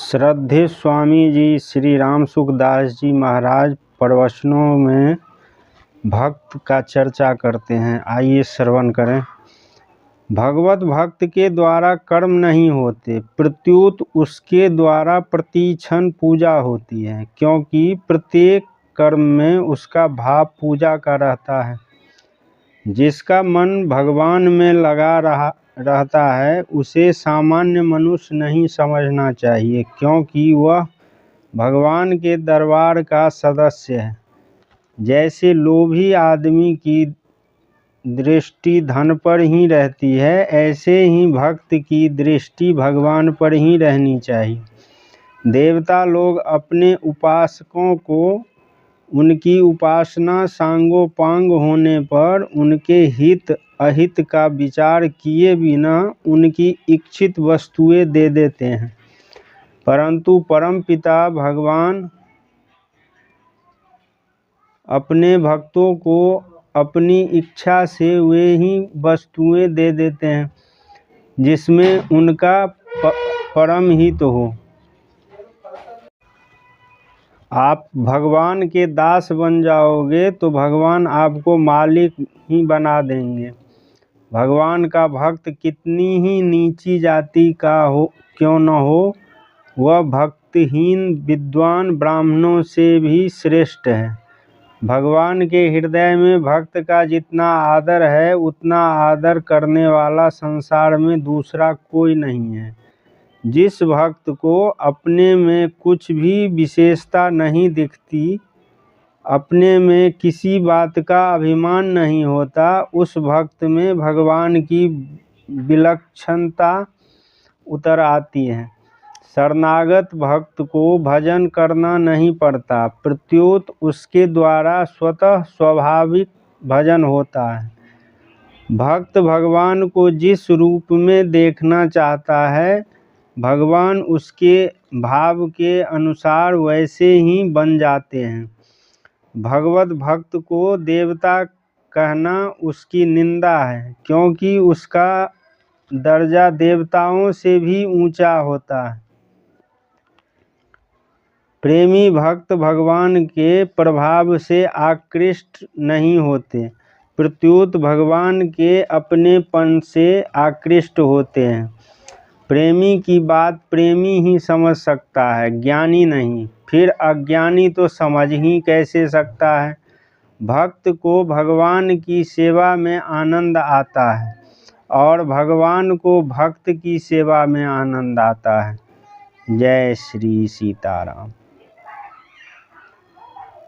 श्रद्धेय स्वामी जी श्री राम सुखदास जी महाराज प्रवचनों में भक्त का चर्चा करते हैं। आइए श्रवण करें। भगवत भक्त के द्वारा कर्म नहीं होते, प्रत्युत उसके द्वारा प्रतिक्षण पूजा होती है, क्योंकि प्रत्येक कर्म में उसका भाव पूजा का रहता है। जिसका मन भगवान में लगा रहता है उसे सामान्य मनुष्य नहीं समझना चाहिए, क्योंकि वह भगवान के दरबार का सदस्य है। जैसे लोभी आदमी की दृष्टि धन पर ही रहती है, ऐसे ही भक्त की दृष्टि भगवान पर ही रहनी चाहिए। देवता लोग अपने उपासकों को उनकी उपासना सांगोपांग होने पर उनके हित अहित का विचार किए बिना उनकी इच्छित वस्तुएं दे देते हैं, परंतु परमपिता भगवान अपने भक्तों को अपनी इच्छा से वे ही वस्तुएं दे देते हैं जिसमें उनका परम हित हो। आप भगवान के दास बन जाओगे तो भगवान आपको मालिक ही बना देंगे। भगवान का भक्त कितनी ही नीची जाति का हो क्यों न हो, वह भक्तहीन विद्वान ब्राह्मणों से भी श्रेष्ठ है। भगवान के हृदय में भक्त का जितना आदर है उतना आदर करने वाला संसार में दूसरा कोई नहीं है। जिस भक्त को अपने में कुछ भी विशेषता नहीं दिखती, अपने में किसी बात का अभिमान नहीं होता, उस भक्त में भगवान की विलक्षणता उतर आती है। शरणागत भक्त को भजन करना नहीं पड़ता, प्रत्युत उसके द्वारा स्वतः स्वाभाविक भजन होता है। भक्त भगवान को जिस रूप में देखना चाहता है, भगवान उसके भाव के अनुसार वैसे ही बन जाते हैं। भगवत भक्त को देवता कहना उसकी निंदा है, क्योंकि उसका दर्जा देवताओं से भी ऊंचा होता है। प्रेमी भक्त भगवान के प्रभाव से आकृष्ट नहीं होते, प्रत्युत भगवान के अपनेपन से आकृष्ट होते हैं। प्रेमी की बात प्रेमी ही समझ सकता है, ज्ञानी नहीं। फिर अज्ञानी तो समझ ही कैसे सकता है। भक्त को भगवान की सेवा में आनंद आता है और भगवान को भक्त की सेवा में आनंद आता है। जय श्री सीताराम।